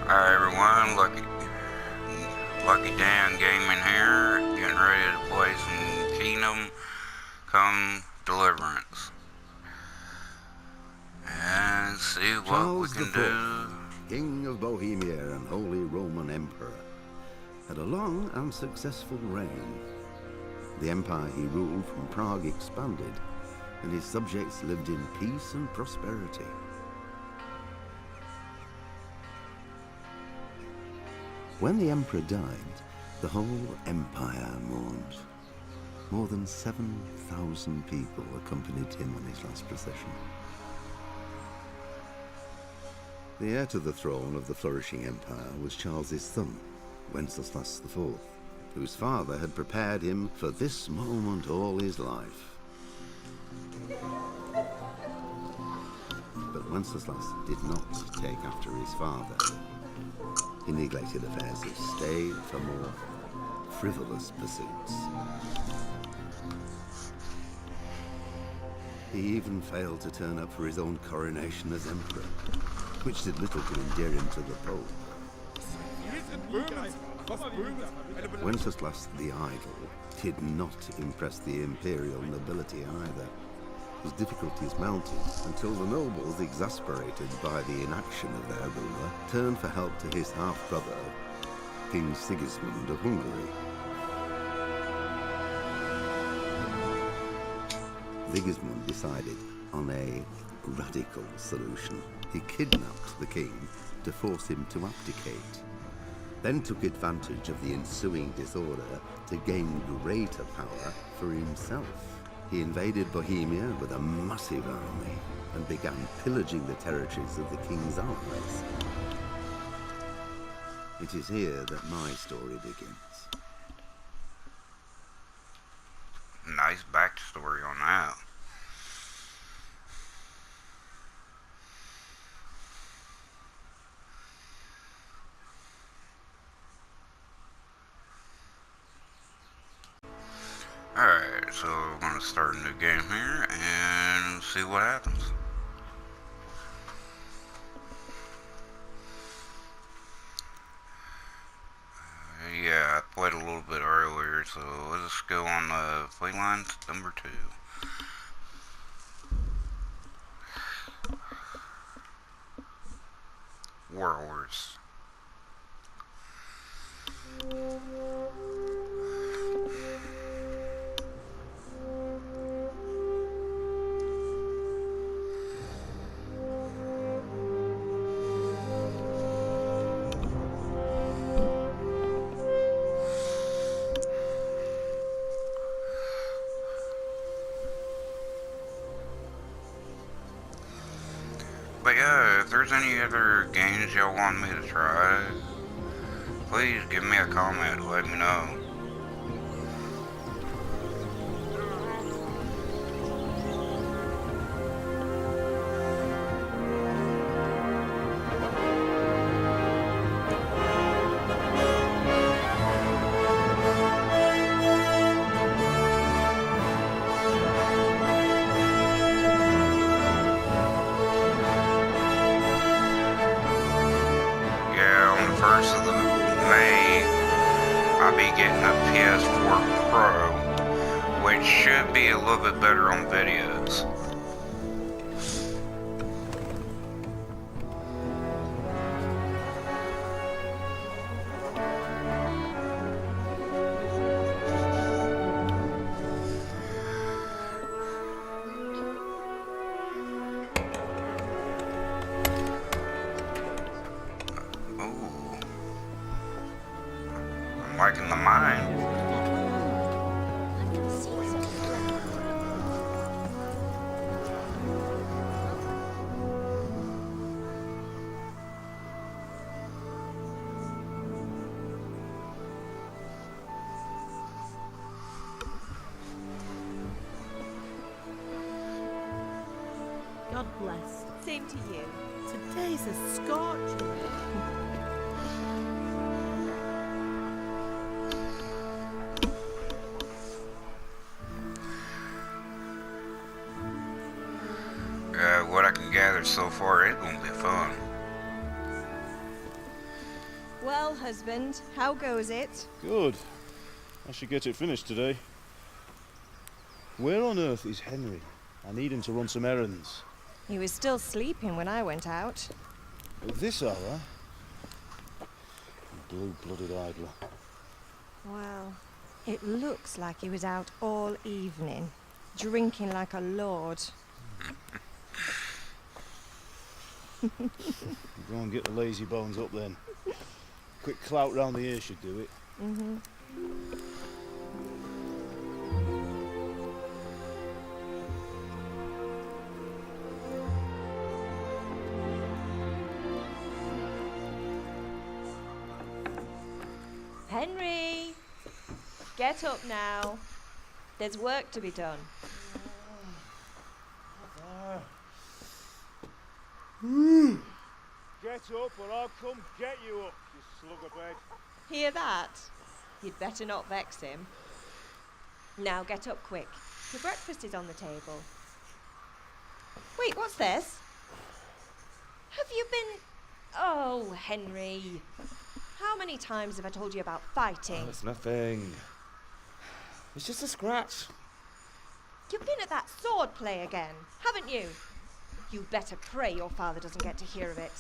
Hi everyone, LuckyDan Gaming here, getting ready to play some Kingdom Come Deliverance. And see what we can do. King of Bohemia and Holy Roman Emperor, had a long and successful reign. The empire he ruled from Prague expanded, and his subjects lived in peace and prosperity. When the emperor died, the whole empire mourned. More than 7,000 people accompanied him on his last procession. The heir to the throne of the flourishing empire was Charles's son, Wenceslas IV, whose father had prepared him for this moment all his life. But Wenceslas did not take after his father. He neglected affairs of state for more frivolous pursuits. He even failed to turn up for his own coronation as emperor, which did little to endear him to the Pope. Wenceslas the Idle did not impress the imperial nobility either. His difficulties mounted until the nobles, exasperated by the inaction of their ruler, turned for help to his half-brother, King Sigismund of Hungary. Sigismund decided on a radical solution. He kidnapped the king to force him to abdicate, then took advantage of the ensuing disorder to gain greater power for himself. He invaded Bohemia with a massive army and began pillaging the territories of the king's allies. It is here that my story begins. Nice backstory on that. Alright, so we're going to start a new game here and see what happens. Yeah, I played a little bit earlier, so let's go on the play line number 2. Warlords. But yeah, if there's any other games y'all want me to try, please give me a comment, let me know. I'll be getting a PS4 Pro, which should be a little bit better on videos. Liking the mine. God bless. Same to you. Today's a scorcher. What I can gather so far, it's gonna be fun. Well, husband, how goes it? Good. I should get it finished today. Where on earth is Henry? I need him to run some errands. He was still sleeping when I went out. At this hour? Blue-blooded idler. Well, it looks like he was out all evening, drinking like a lord. Go and get the lazy bones up then. Quick clout round the ear should do it. Mm-hmm. Henry! Get up now. There's work to be done. Get up or I'll come get you up, you slug of bed. Hear that? You'd better not vex him. Now get up quick. Your breakfast is on the table. Wait, what's this? Have you been... Oh, Henry. How many times have I told you about fighting? Oh, it's nothing. It's just a scratch. You've been at that sword play again, haven't you? You better pray your father doesn't get to hear of it.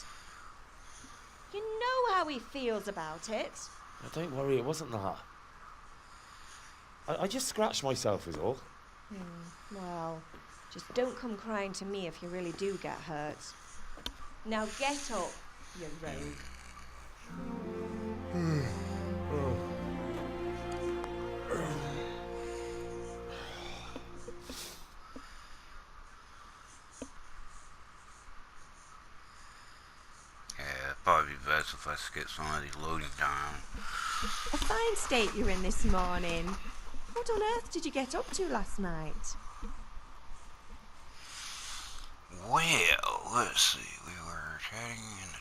You know how he feels about it. Oh, don't worry, it wasn't that. I just scratched myself is all. Well, just don't come crying to me if you really do get hurt. Now get up, you rogue. Probably best if I skip some of these loading time. A fine state you're in this morning. What on earth did you get up to last night? Well, let's see. We were chatting in the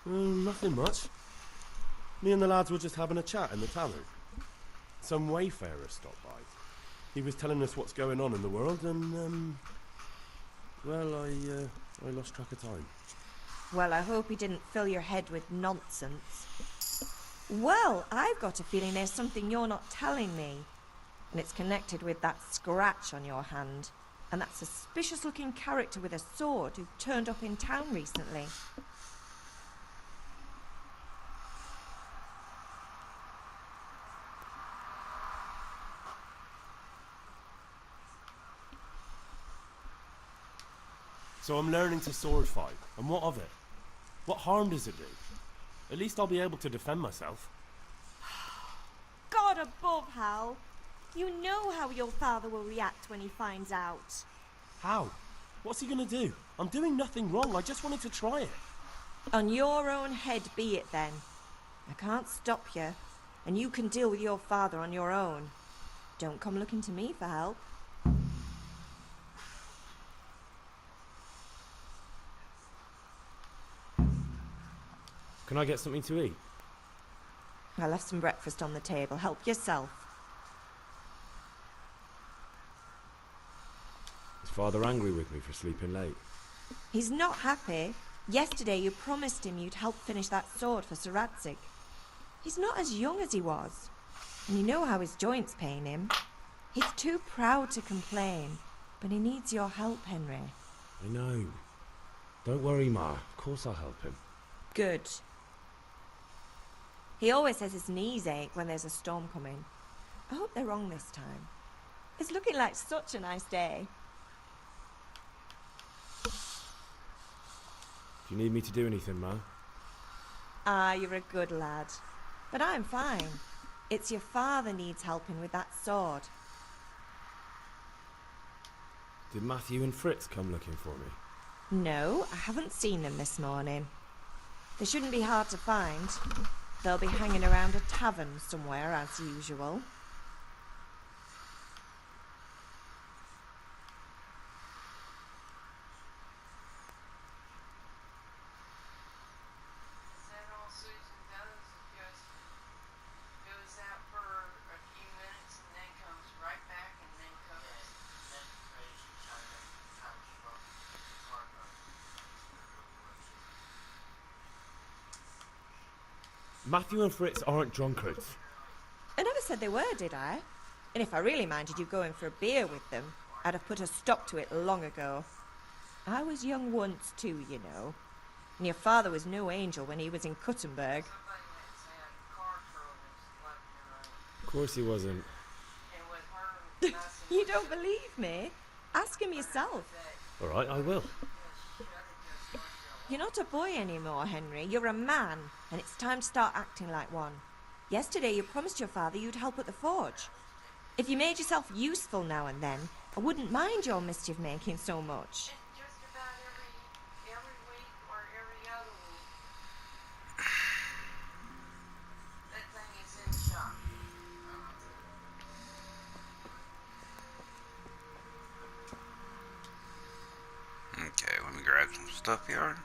tavern. Nothing much. Me and the lads were just having a chat in the tavern. Some wayfarer stopped by. He was telling us what's going on in the world and, well, I lost track of time. Well, I hope he didn't fill your head with nonsense. Well, I've got a feeling there's something you're not telling me. And it's connected with that scratch on your hand. And that suspicious-looking character with a sword who turned up in town recently. So I'm learning to sword fight, and what of it? What harm does it do? At least I'll be able to defend myself. God above, Hal. You know how your father will react when he finds out. How? What's he gonna do? I'm doing nothing wrong, I just wanted to try it. On your own head be it then. I can't stop you, and you can deal with your father on your own. Don't come looking to me for help. Can I get something to eat? I left some breakfast on the table. Help yourself. Is Father angry with me for sleeping late? He's not happy. Yesterday you promised him you'd help finish that sword for Sir Radzig. He's not as young as he was. And you know how his joints pain him. He's too proud to complain. But he needs your help, Henry. I know. Don't worry, Ma. Of course I'll help him. Good. He always says his knees ache when there's a storm coming. I hope they're wrong this time. It's looking like such a nice day. Do you need me to do anything, Ma? Ah, you're a good lad. But I'm fine. It's your father needs helping with that sword. Did Matthew and Fritz come looking for me? No, I haven't seen them this morning. They shouldn't be hard to find. They'll be hanging around a tavern somewhere, as usual. Matthew and Fritz aren't drunkards. I never said they were, did I? And if I really minded you going for a beer with them, I'd have put a stop to it long ago. I was young once too, you know. And your father was no angel when he was in Kuttenberg. Of course he wasn't. You don't believe me? Ask him yourself. All right, I will. You're not a boy anymore, Henry. You're a man, and it's time to start acting like one. Yesterday you promised your father you'd help at the forge. If you made yourself useful now and then, I wouldn't mind your mischief-making so much. Just about every week or every other week. That thing is in shock. Okay, let me grab some stuff here.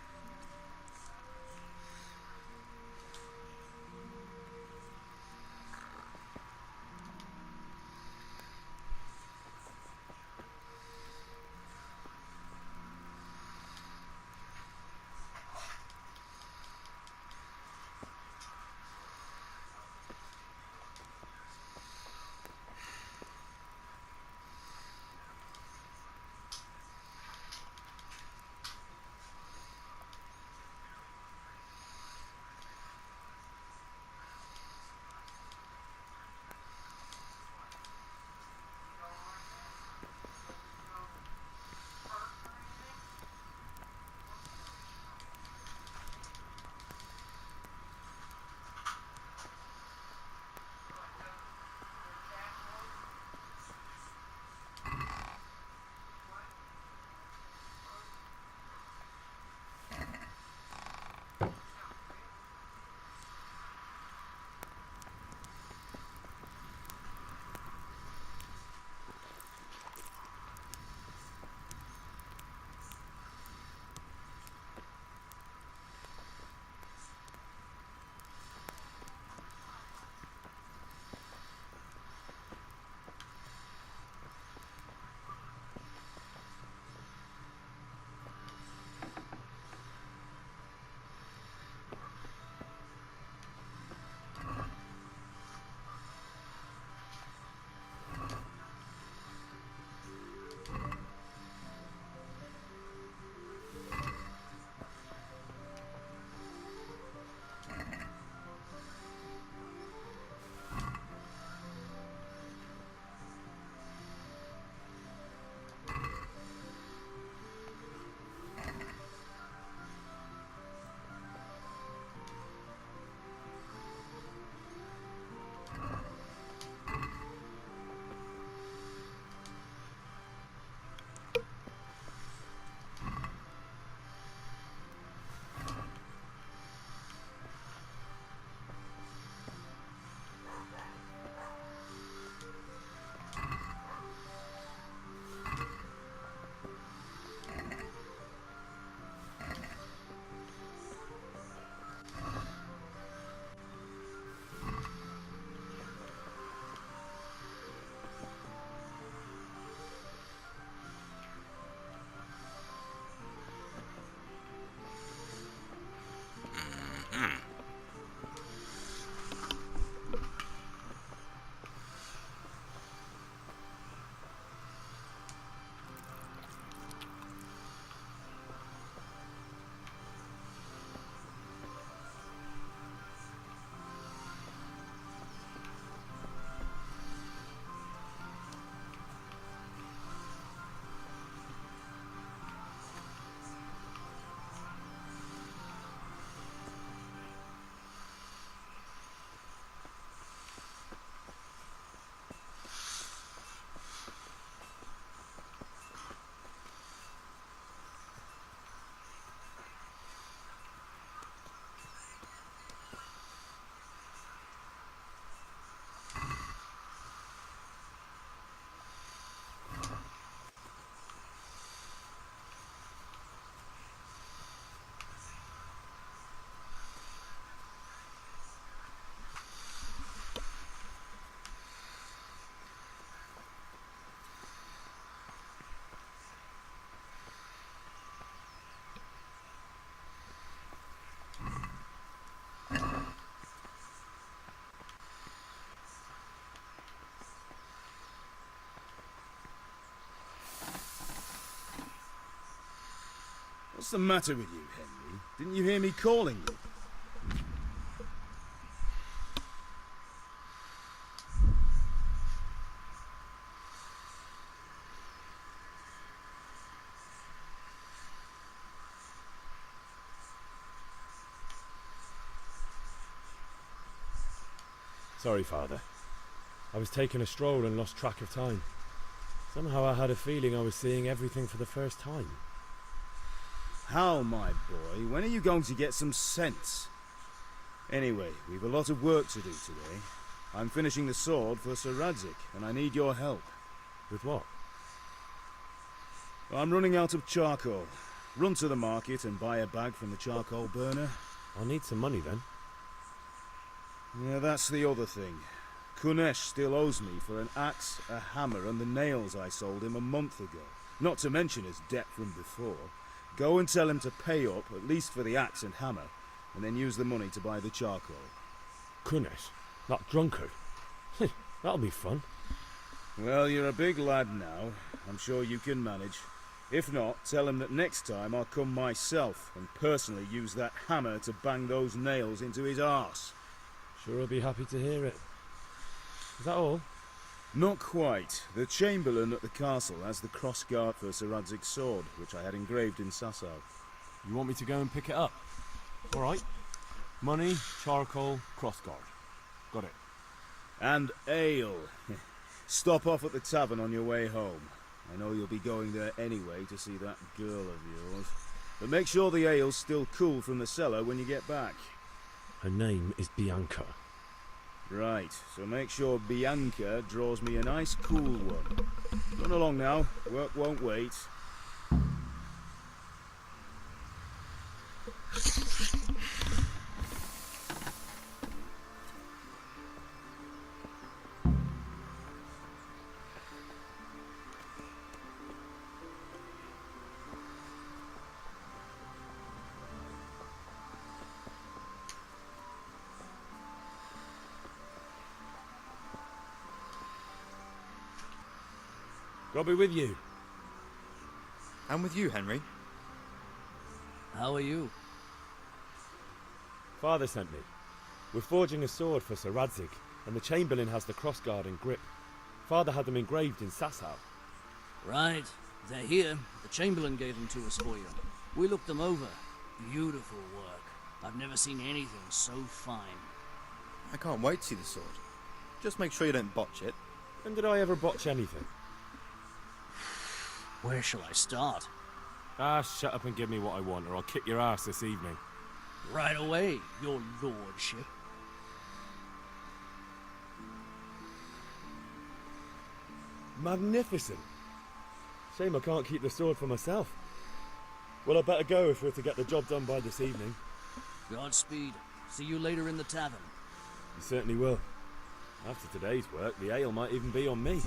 What's the matter with you, Henry? Didn't you hear me calling you? Sorry, Father. I was taking a stroll and lost track of time. Somehow I had a feeling I was seeing everything for the first time. How, my boy? When are you going to get some sense? Anyway, we've a lot of work to do today. I'm finishing the sword for Sir Radzig, and I need your help. With what? I'm running out of charcoal. Run to the market and buy a bag from the charcoal burner. I'll need some money then. Yeah, that's the other thing. Kunesh still owes me for an axe, a hammer, and the nails I sold him a month ago. Not to mention his debt from before. Go and tell him to pay up, at least for the axe and hammer, and then use the money to buy the charcoal. Kunesh? That drunkard? That'll be fun. Well, you're a big lad now. I'm sure you can manage. If not, tell him that next time I'll come myself and personally use that hammer to bang those nails into his arse. Sure, I'll be happy to hear it. Is that all? Not quite. The Chamberlain at the castle has the crossguard for Sir Radzig's sword, which I had engraved in Sasau. You want me to go and pick it up? All right. Money, charcoal, crossguard. Got it. And ale. Stop off at the tavern on your way home. I know you'll be going there anyway to see that girl of yours. But make sure the ale's still cool from the cellar when you get back. Her name is Bianca. Right, so make sure Bianca draws me a nice cool one. Run along now, work won't wait. God be with you. And with you, Henry. How are you? Father sent me. We're forging a sword for Sir Radzig, and the Chamberlain has the crossguard and grip. Father had them engraved in Sasau. Right. They're here. The Chamberlain gave them to us for you. We looked them over. Beautiful work. I've never seen anything so fine. I can't wait to see the sword. Just make sure you don't botch it. When did I ever botch anything? Where shall I start? Shut up and give me what I want, or I'll kick your ass this evening. Right away, your lordship. Magnificent. Shame I can't keep the sword for myself. Well, I better go if we're to get the job done by this evening. Godspeed. See you later in the tavern. You certainly will. After today's work, the ale might even be on me.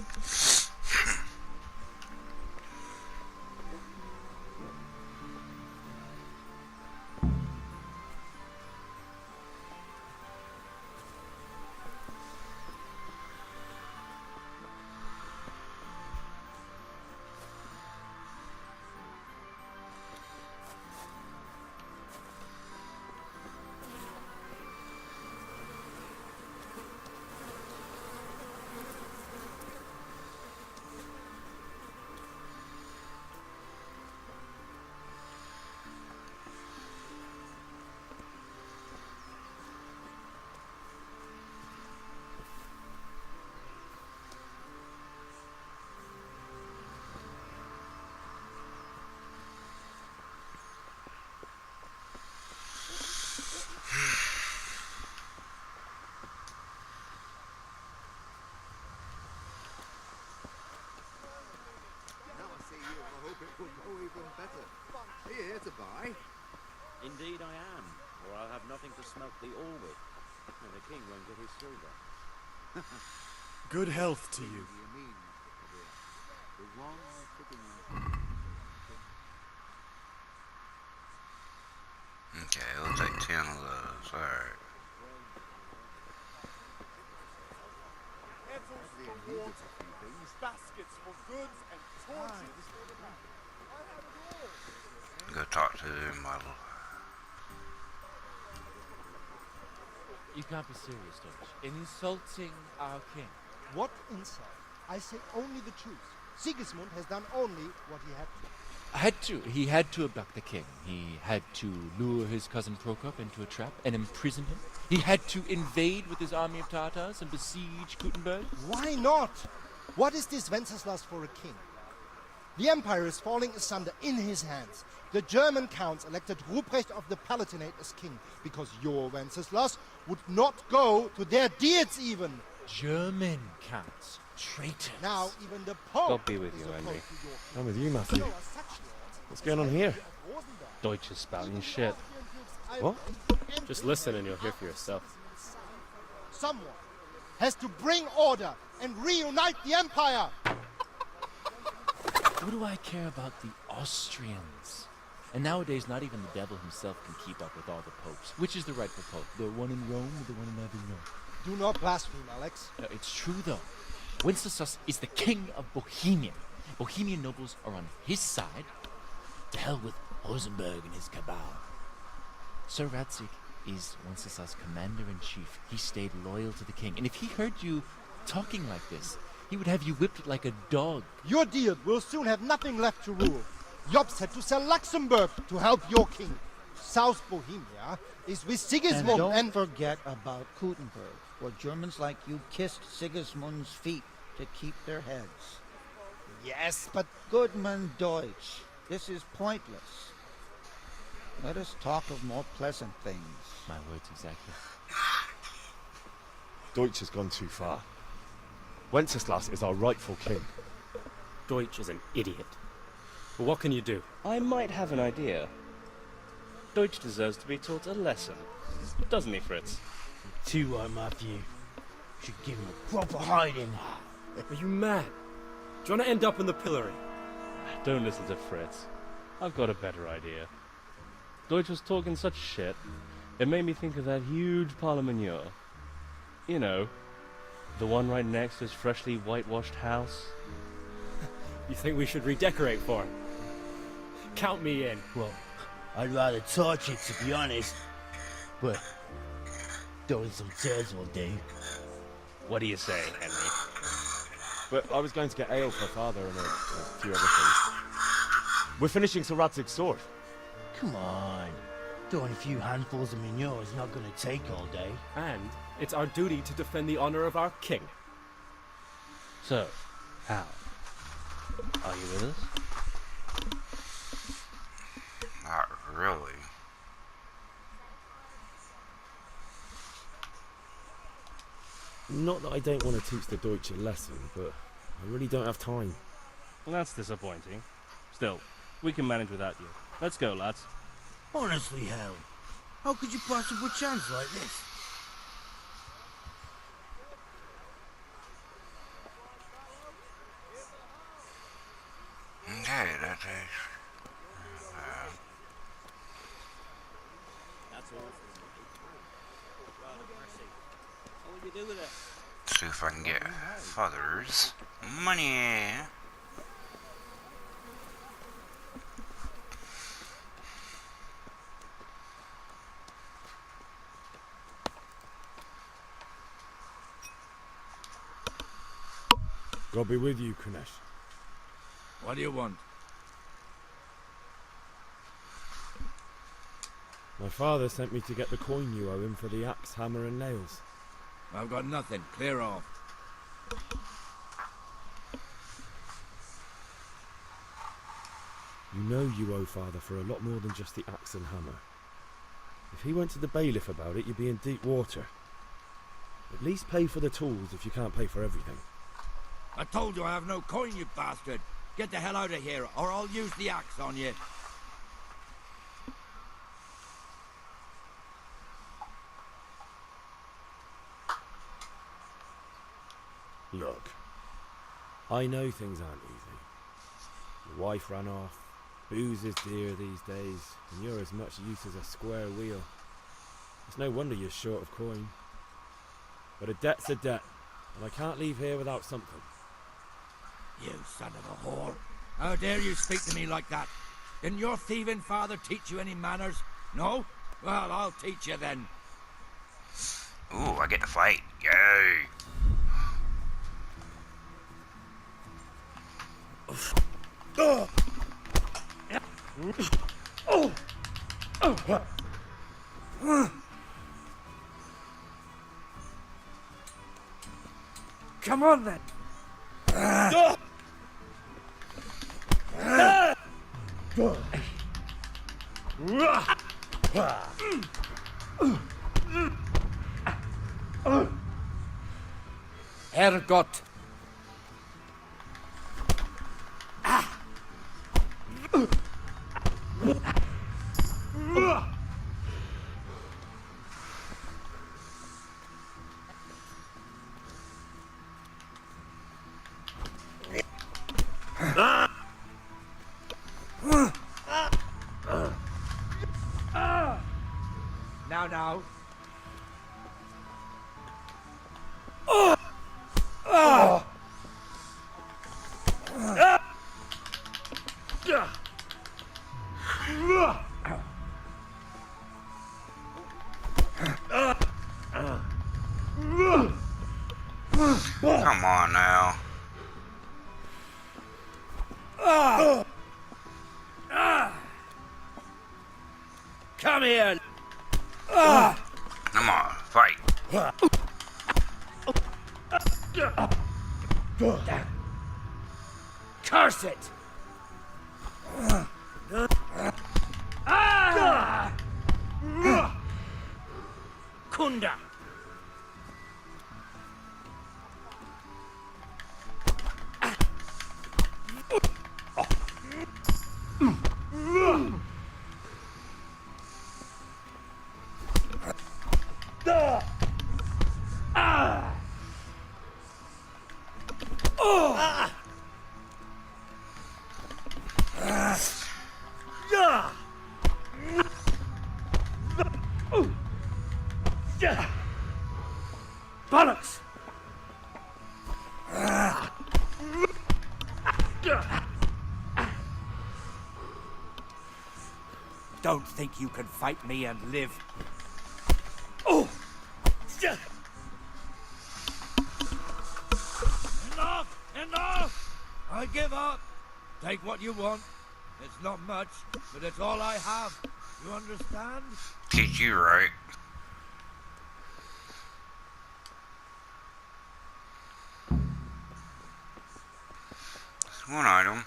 Are you here to buy? Indeed I am, or I'll have nothing to smoke the all with, and the king won't get his silver. Good health to you. Okay, we'll take 10 of those. Alright. Baskets for goods and torches. Got talk to him, my lord. You can't be serious, Dutch. In insulting our king. What insult? I say only the truth. Sigismund has done only what he had to. He had to abduct the king. He had to lure his cousin Prokop into a trap and imprison him. He had to invade with his army of Tartars and besiege Gutenberg. Why not? What is this Wenceslas for a king? The empire is falling asunder in his hands. The German counts elected Ruprecht of the Palatinate as king because your Wenceslas would not go to their deeds even. German counts. Traitors. Now even the Pope God be with you, is Henry. opposed to your king. I'm with you, Matthew. What's going on here? Deutsch is spouting shit. What? Just listen and you'll hear for yourself. Someone has to bring order and reunite the empire. What do I care about the Austrians? And nowadays, not even the devil himself can keep up with all the popes. Which is the rightful pope? The one in Rome or the one in Avignon? Do not blaspheme, Alex. It's true, though. Wenceslas is the king of Bohemia. Bohemian nobles are on his side. To hell with Rosenberg and his cabal. Sir Radzig is Wenceslas' commander-in-chief. He stayed loyal to the king. And if he heard you talking like this, he would have you whipped like a dog. Your deed will soon have nothing left to rule. Jobst had to sell Luxembourg to help your king. South Bohemia is with Sigismund and don't forget about Gutenberg, where Germans like you kissed Sigismund's feet to keep their heads. Yes, but... Goodman Deutsch, this is pointless. Let us talk of more pleasant things. My words exactly. Deutsch has gone too far. Wenceslas is our rightful king. Deutsch is an idiot. But what can you do? I might have an idea. Deutsch deserves to be taught a lesson. Doesn't he, Fritz? Too right, Matthew. Should give him a proper hiding. Are you mad? Do you want to end up in the pillory? Don't listen to Fritz. I've got a better idea. Deutsch was talking such shit, it made me think of that huge parliament. You know, the one right next to his freshly whitewashed house. You think we should redecorate for him? Count me in. Well, I'd rather torch it, to be honest. But throwing some tears will do. What do you say, Henry? But I was going to get ale for father and a few other things. We're finishing Sir Radzig's sword. Come on. Throwing a few handfuls of manure is not going to take all day. And it's our duty to defend the honor of our king. So, Hal, are you with us? Not really. Not that I don't want to teach the Deutsch a lesson, but I really don't have time. Well, that's disappointing. Still, we can manage without you. Let's go, lads. Honestly, Hal, how could you possibly chance like this? Okay, that takes... That's all. What will you do with it? see if I can get father's money. God be with you, Kunesh. What do you want? My father sent me to get the coin you owe him for the axe, hammer and nails. I've got nothing. Clear off. You know you owe father for a lot more than just the axe and hammer. If he went to the bailiff about it, you'd be in deep water. At least pay for the tools if you can't pay for everything. I told you I have no coin, you bastard. Get the hell out of here, or I'll use the axe on you. Look, I know things aren't easy. Your wife ran off, booze is dear these days, and you're as much use as a square wheel. It's no wonder you're short of coin. But a debt's a debt, and I can't leave here without something. You son of a whore. How dare you speak to me like that? Didn't your thieving father teach you any manners? No? Well, I'll teach you then. Ooh, I get to fight. Yay! Come on then. Herrgott. Now. Come on now. Come here. Come on, fight. Curse it. Kunda. Bollocks! Don't think you can fight me and live. Oh! Enough! I give up. Take what you want. It's not much, but it's all I have. You understand? Teach you right. It's one item.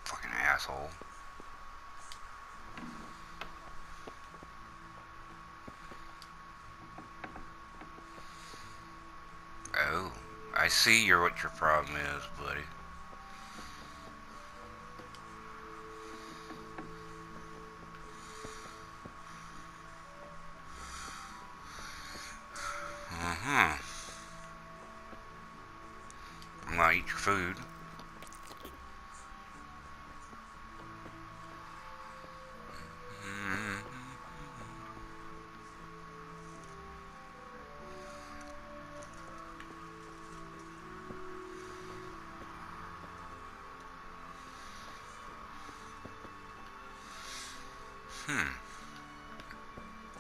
Fucking asshole. Oh, I see what your problem is, buddy. I'm gonna eat your food.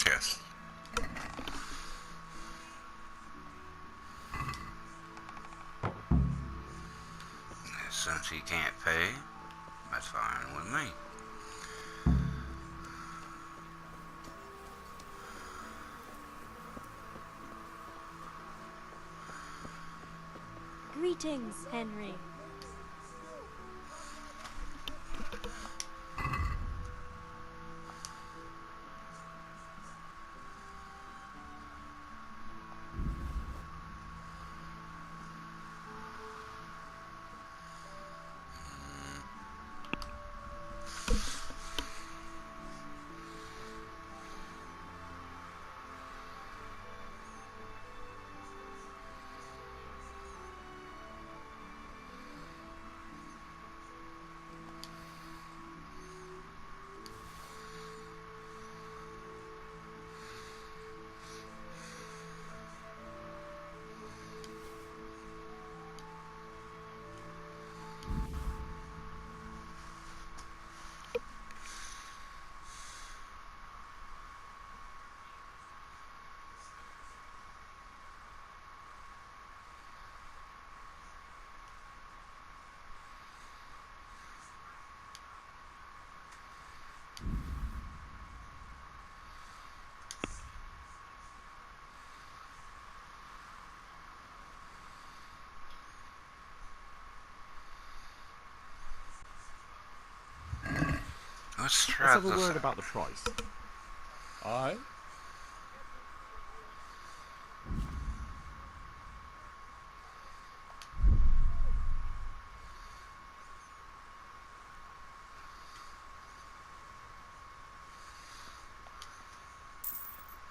Yes. Since he can't pay, that's fine with me. Greetings, Henry. Let's Let's try have a this word out. about the price. Aye?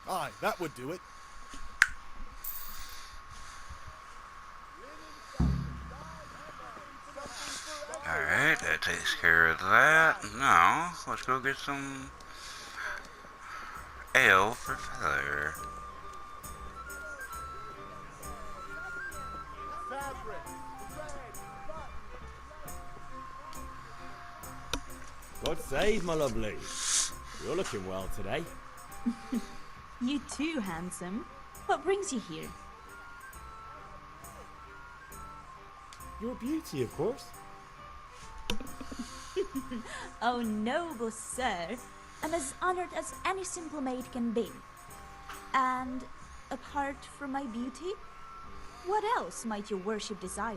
Aye, that would do it. Alright, that takes care of that. Now, let's go get some ale for Feather. God save, my lovely. You're looking well today. You too, handsome. What brings you here? Your beauty, of course. Oh, noble sir. I'm as honored as any simple maid can be. And apart from my beauty, what else might your worship desire?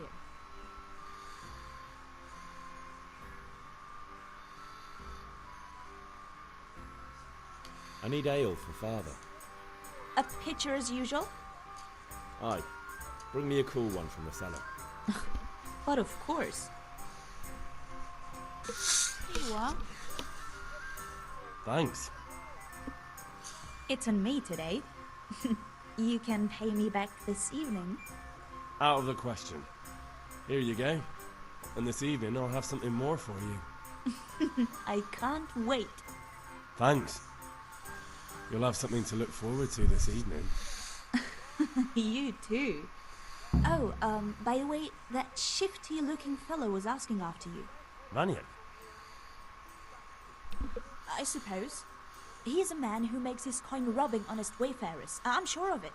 I need ale for father. A pitcher as usual? Aye. Bring me a cool one from the cellar. But of course. Here you are. Thanks. It's on me today. You can pay me back this evening. Out of the question. Here you go. And this evening I'll have something more for you. I can't wait. Thanks. You'll have something to look forward to this evening. You too. Oh, by the way, that shifty-looking fellow was asking after you. Vanya? I suppose. He's a man who makes his coin robbing honest wayfarers. I'm sure of it.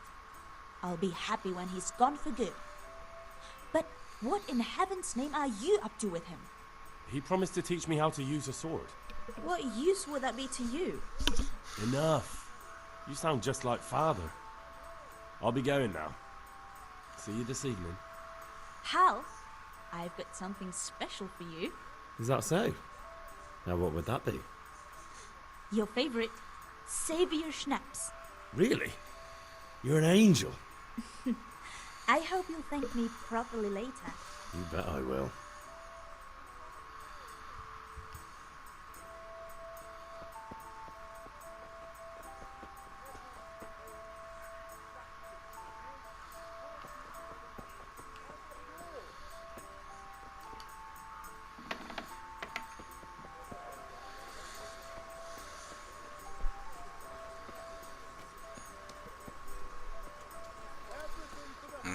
I'll be happy when he's gone for good. But what in heaven's name are you up to with him? He promised to teach me how to use a sword. What use would that be to you? Enough. You sound just like father. I'll be going now. See you this evening. Hal, I've got something special for you. Is that so? Now what would that be? Your favorite, Savior Schnapps. Really? You're an angel. I hope you'll thank me properly later. You bet I will.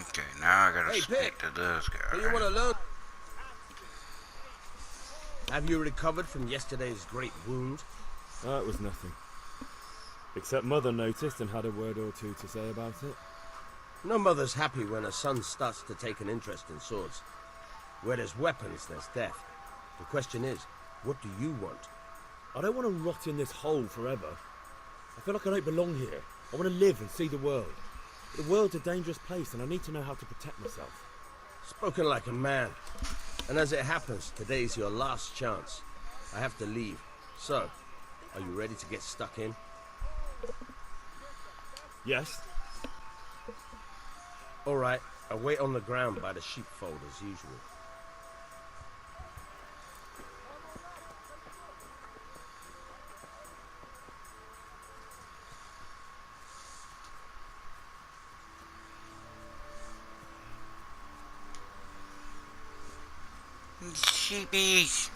Okay, now I gotta Hey, speak Pip. to this guy. Do you want to learn? Have you recovered from yesterday's great wound? It was nothing. Except Mother noticed and had a word or two to say about it. No mother's happy when her son starts to take an interest in swords. Where there's weapons, there's death. The question is, what do you want? I don't want to rot in this hole forever. I feel like I don't belong here. I want to live and see the world. But the world's a dangerous place and I need to know how to protect myself. Spoken like a man. And as it happens, today's your last chance. I have to leave. So, are you ready to get stuck in? Yes. All right, I'll wait on the ground by the sheepfold as usual. Sheepies.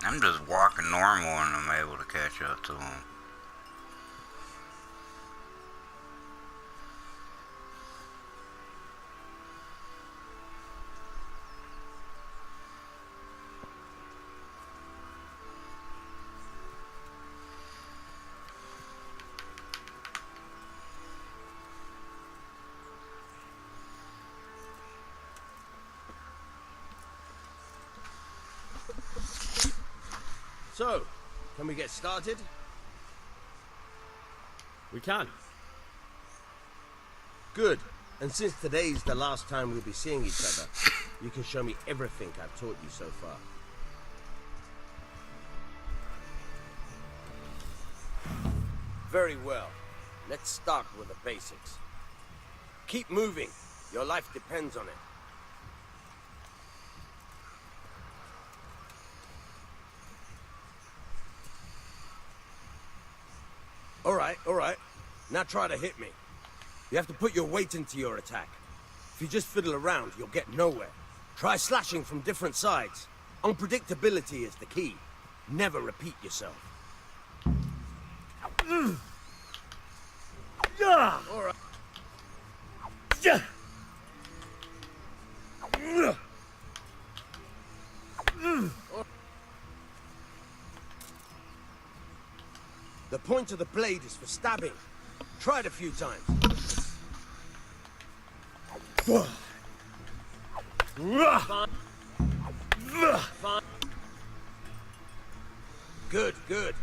I'm just walking normal and I'm able to catch up to them. So, can we get started? We can. Good. And since today's the last time we'll be seeing each other, you can show me everything I've taught you so far. Very well. Let's start with the basics. Keep moving. Your life depends on it. All right. Now try to hit me. You have to put your weight into your attack. If you just fiddle around, you'll get nowhere. Try slashing from different sides. Unpredictability is the key. Never repeat yourself. All right. The point of the blade is for stabbing. Try it a few times. Good, good.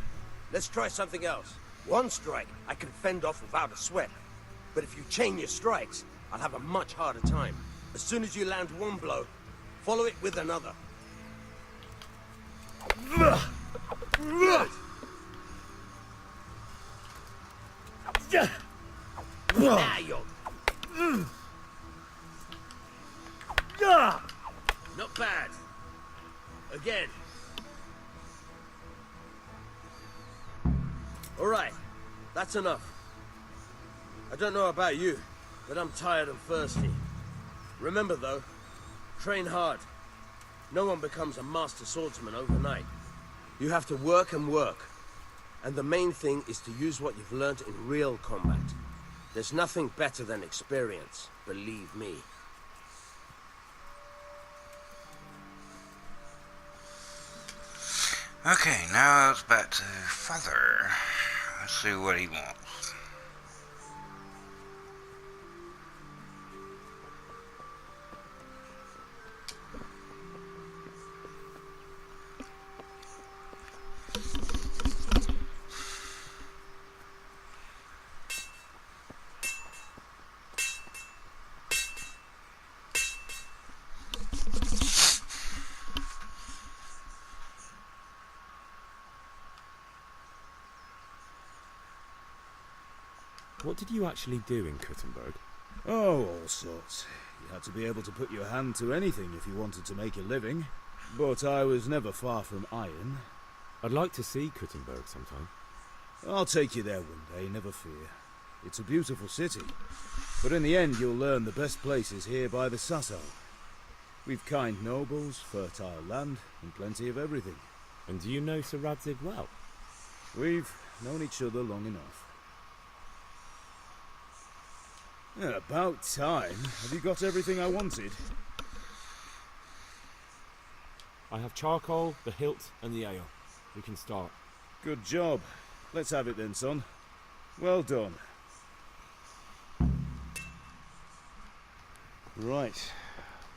Let's try something else. One strike I can fend off without a sweat. But if you chain your strikes, I'll have a much harder time. As soon as you land one blow, follow it with another. Good. Now you're... Not bad. Again. All right, that's enough. I don't know about you, but I'm tired and thirsty. Remember though, train hard. No one becomes a master swordsman overnight. You have to work and work. And the main thing is to use what you've learned in real combat. There's nothing better than experience, believe me. Okay, now it's back to Father. Let's see what he wants. What did you actually do in Kuttenberg? Oh, all sorts. You had to be able to put your hand to anything if you wanted to make a living. But I was never far from iron. I'd like to see Kuttenberg sometime. I'll take you there one day, never fear. It's a beautiful city. But in the end, you'll learn the best places here by the Sasau. We've kind nobles, fertile land, and plenty of everything. And do you know Sir Radzig well? We've known each other long enough. Yeah, about time. Have you got everything I wanted? I have charcoal, the hilt, and the ale. We can start. Good job. Let's have it then, son. Well done. Right.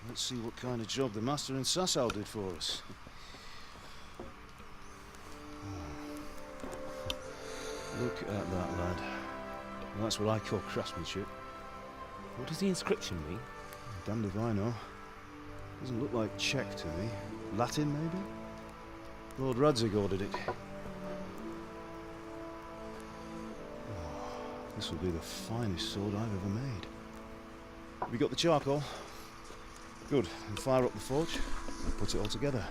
Let's see what kind of job the master in Sasau did for us. Look at that, lad. That's what I call craftsmanship. What does the inscription mean? Damned if I know. Doesn't look like Czech to me. Latin, maybe? Lord Radzig ordered it. Oh, this will be the finest sword I've ever made. Have you got the charcoal? Good. And fire up the forge and put it all together.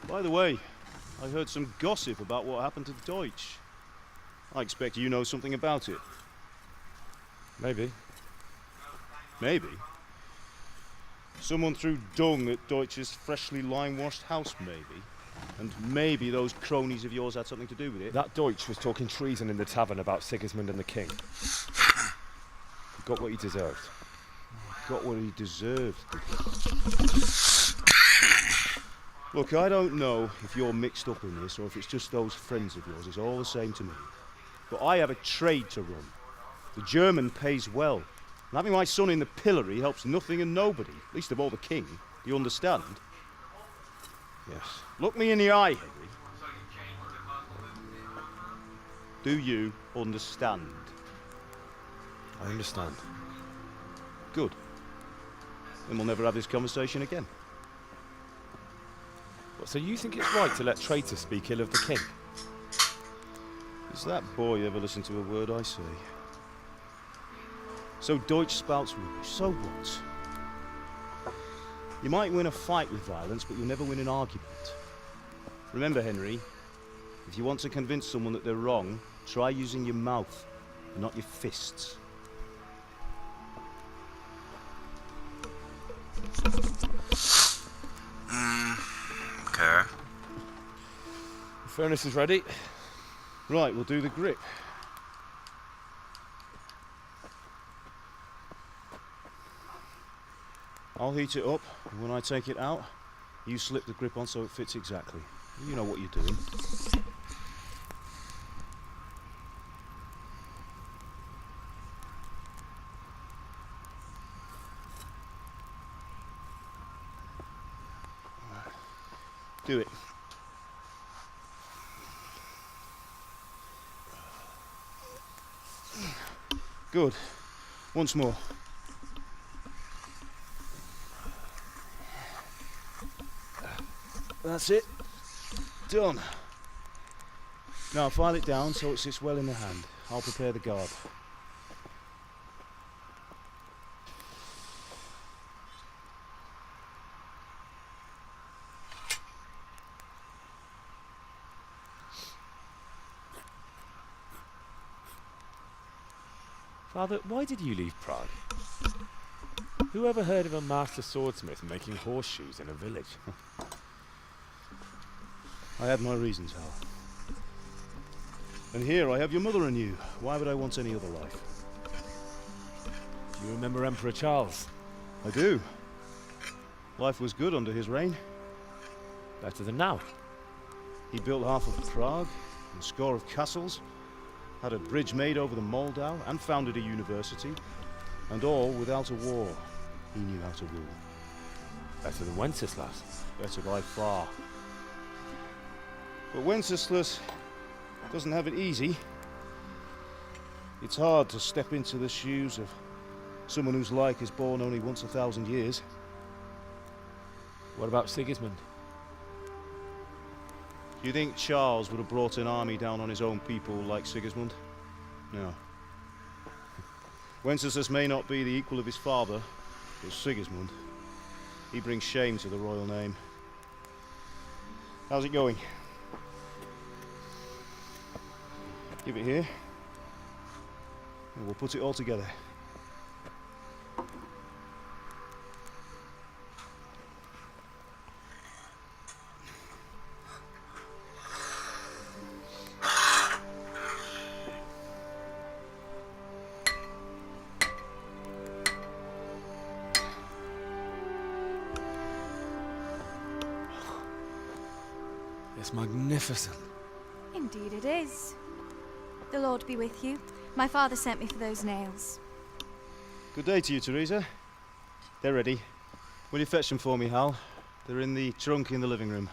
By the way, I heard some gossip about what happened to Deutsch. I expect you know something about it. Maybe. Maybe? Someone threw dung at Deutsch's freshly lime-washed house, maybe? And maybe those cronies of yours had something to do with it? That Deutsch was talking treason in the tavern about Sigismund and the king. He got what he deserved. Got what he deserved. Look, I don't know if you're mixed up in this or if it's just those friends of yours. It's all the same to me. But I have a trade to run. The German pays well. And having my son in the pillory helps nothing and nobody, least of all the king. Do you understand? Yes. Look me in the eye, Henry. Do you understand? I understand. Good. Then we'll never have this conversation again. What, so you think it's right to let traitors speak ill of the king? Does that boy ever listen to a word I say? So Deutsch spouts rubbish, so what? You might win a fight with violence, but you'll never win an argument. Remember, Henry, if you want to convince someone that they're wrong, try using your mouth, and not your fists. Okay. The furnace is ready. Right, we'll do the grip. I'll heat it up, and when I take it out, you slip the grip on so it fits exactly. You know what you're doing. Do it. Good. Once more. That's it. Done. Now file it down so it sits well in the hand. I'll prepare the guard. Father, why did you leave Prague? Who ever heard of a master swordsmith making horseshoes in a village? I had my reasons, Hal. And here I have your mother and you. Why would I want any other life? Do you remember Emperor Charles? I do. Life was good under his reign. Better than now. He built half of Prague, and a score of castles, had a bridge made over the Moldau, and founded a university. And all without a war. He knew how to rule. Better than Wenceslas. Better by far. But Wenceslas doesn't have it easy. It's hard to step into the shoes of someone whose like is born only once 1,000 years. What about Sigismund? Do you think Charles would have brought an army down on his own people like Sigismund? No. Wenceslas may not be the equal of his father, but Sigismund, he brings shame to the royal name. How's it going? Give it here, and we'll put it all together. It's magnificent. Indeed it is. The Lord be with you. My father sent me for those nails. Good day to you, Teresa. They're ready. Will you fetch them for me, Hal? They're in the trunk in the living room.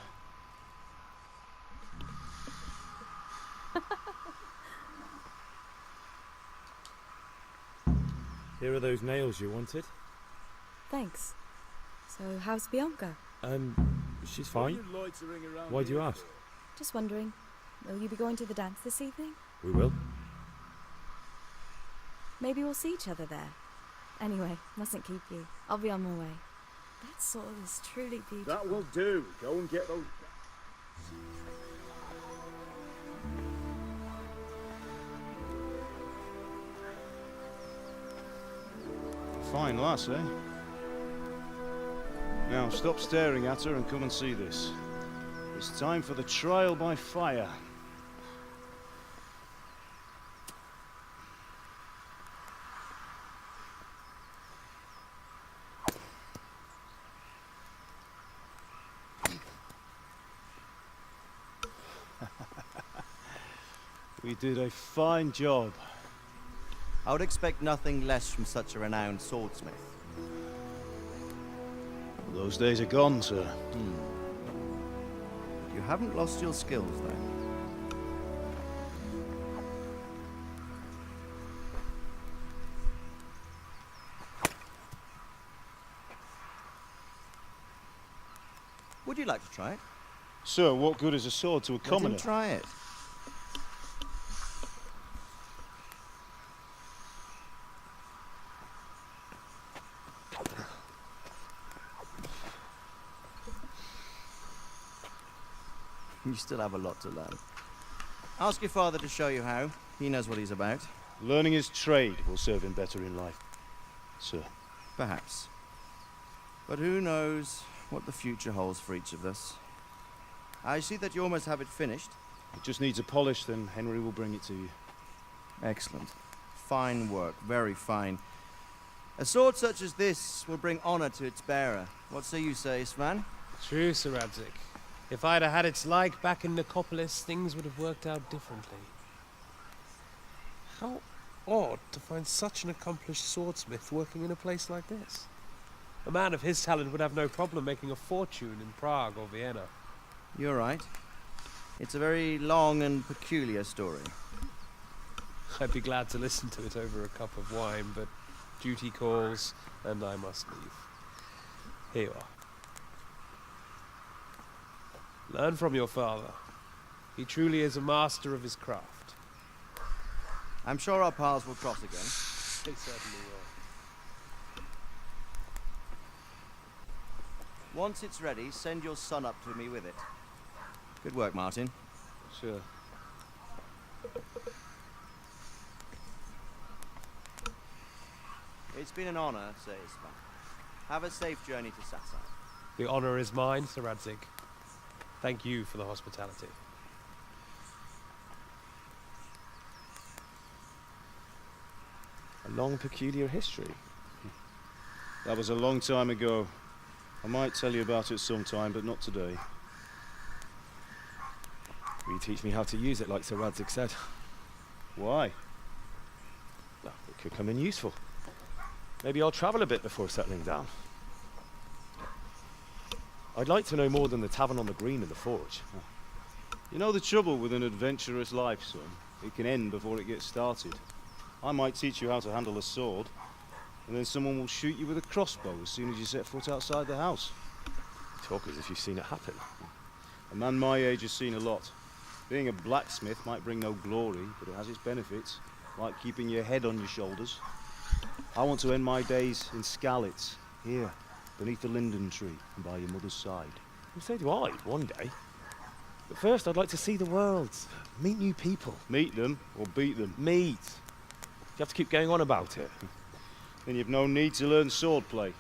Here are those nails you wanted. Thanks. So, how's Bianca? She's fine. Why do you ask? Just wondering, will you be going to the dance this evening? We will. Maybe we'll see each other there. Anyway, mustn't keep you. I'll be on my way. That sword is truly beautiful. That will do. Go and get those... Fine lass, eh? Now, stop staring at her and come and see this. It's time for the trial by fire. We did a fine job. I would expect nothing less from such a renowned swordsmith. Those days are gone, sir. You haven't lost your skills, though. Would you like to try it? Sir, what good is a sword to a commoner? Let him try it. You still have a lot to learn. Ask your father to show you how. He knows what he's about. Learning his trade will serve him better in life, sir. Perhaps. But who knows what the future holds for each of us. I see that you almost have it finished. It just needs a polish, then Henry will bring it to you. Excellent. Fine work, very fine. A sword such as this will bring honor to its bearer. What say you, Svan? True, Sir Radzik. If I'd have had its like back in Nicopolis, things would have worked out differently. How odd to find such an accomplished swordsmith working in a place like this. A man of his talent would have no problem making a fortune in Prague or Vienna. You're right. It's a very long and peculiar story. I'd be glad to listen to it over a cup of wine, but duty calls, and I must leave. Here you are. Learn from your father. He truly is a master of his craft. I'm sure our paths will cross again. They certainly will. Once it's ready, send your son up to me with it. Good work, Martin. Sure. It's been an honor, says Svan. Have a safe journey to Sassa. The honor is mine, Sir Radzik. Thank you for the hospitality. A long, peculiar history. That was a long time ago. I might tell you about it sometime, but not today. Will you teach me how to use it, like Sir Radzik said? Why? Well, it could come in useful. Maybe I'll travel a bit before settling down. I'd like to know more than the tavern on the green and the forge. You know the trouble with an adventurous life, son? It can end before it gets started. I might teach you how to handle a sword, and then someone will shoot you with a crossbow as soon as you set foot outside the house. You talk as if you've seen it happen. A man my age has seen a lot. Being a blacksmith might bring no glory, but it has its benefits, like keeping your head on your shoulders. I want to end my days in Skalitz, here, beneath the linden tree and by your mother's side. Well, so do I, one day. But first, I'd like to see the world, meet new people. Meet them or beat them? Meet. You have to keep going on about it. Then you've no need to learn swordplay.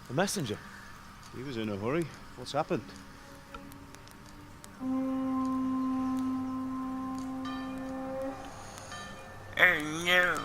A messenger. He was in a hurry. What's happened? Oh no.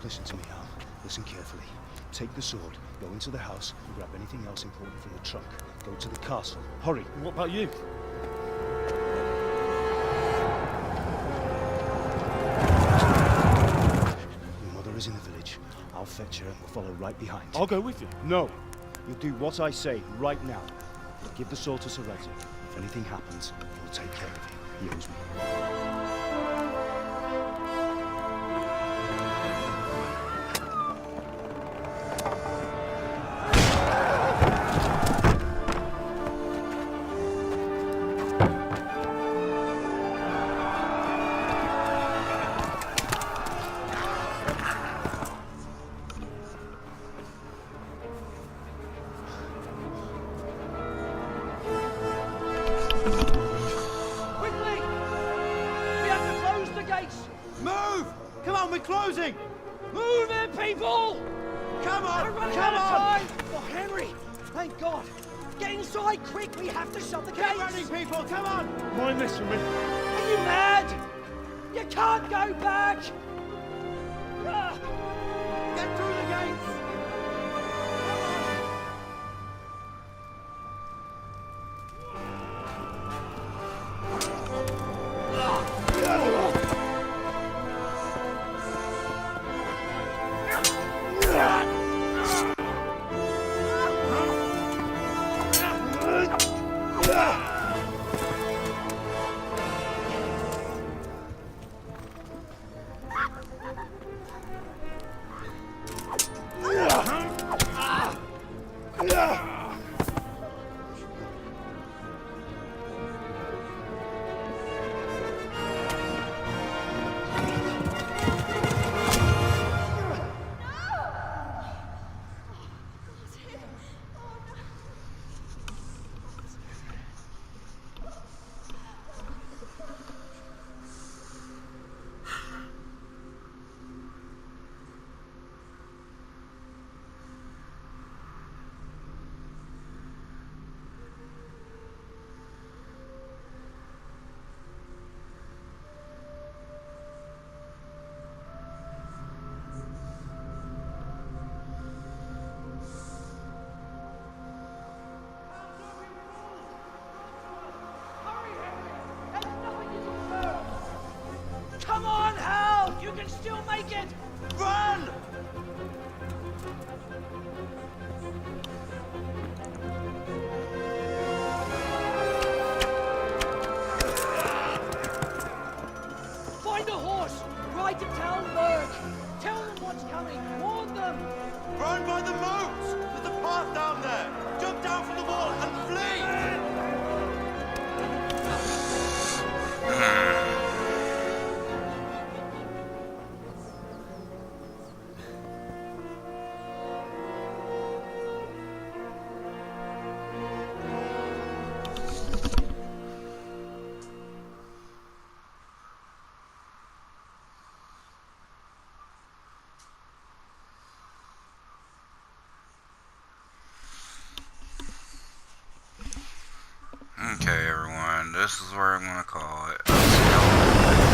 Listen to me, Al. Listen carefully. Take the sword, go into the house, and grab anything else important from the trunk. Go to the castle. Hurry. What about you? Your mother is in the village. I'll fetch her and we'll follow right behind. I'll go with you. No. You'll do what I say right now. Give the sword to Sir Radzik. If anything happens, he'll take care of you. He owes me. closing! Move it, people! Come on! We're running Come out of on! time! Oh, Henry! Thank God! Get inside, quick! We have to shut the gates! Get running, people! Come on! Mind messing with me? Are you mad? You can't go back! Ah. Get through the gates! Come on, Hal! You can still make it! Run! Find a horse! Ride to town, Burke! Tell them what's coming! Warn them! Run by the moat! There's a path down there! Jump down from the wall and flee! Okay, everyone, this is where I'm gonna call it.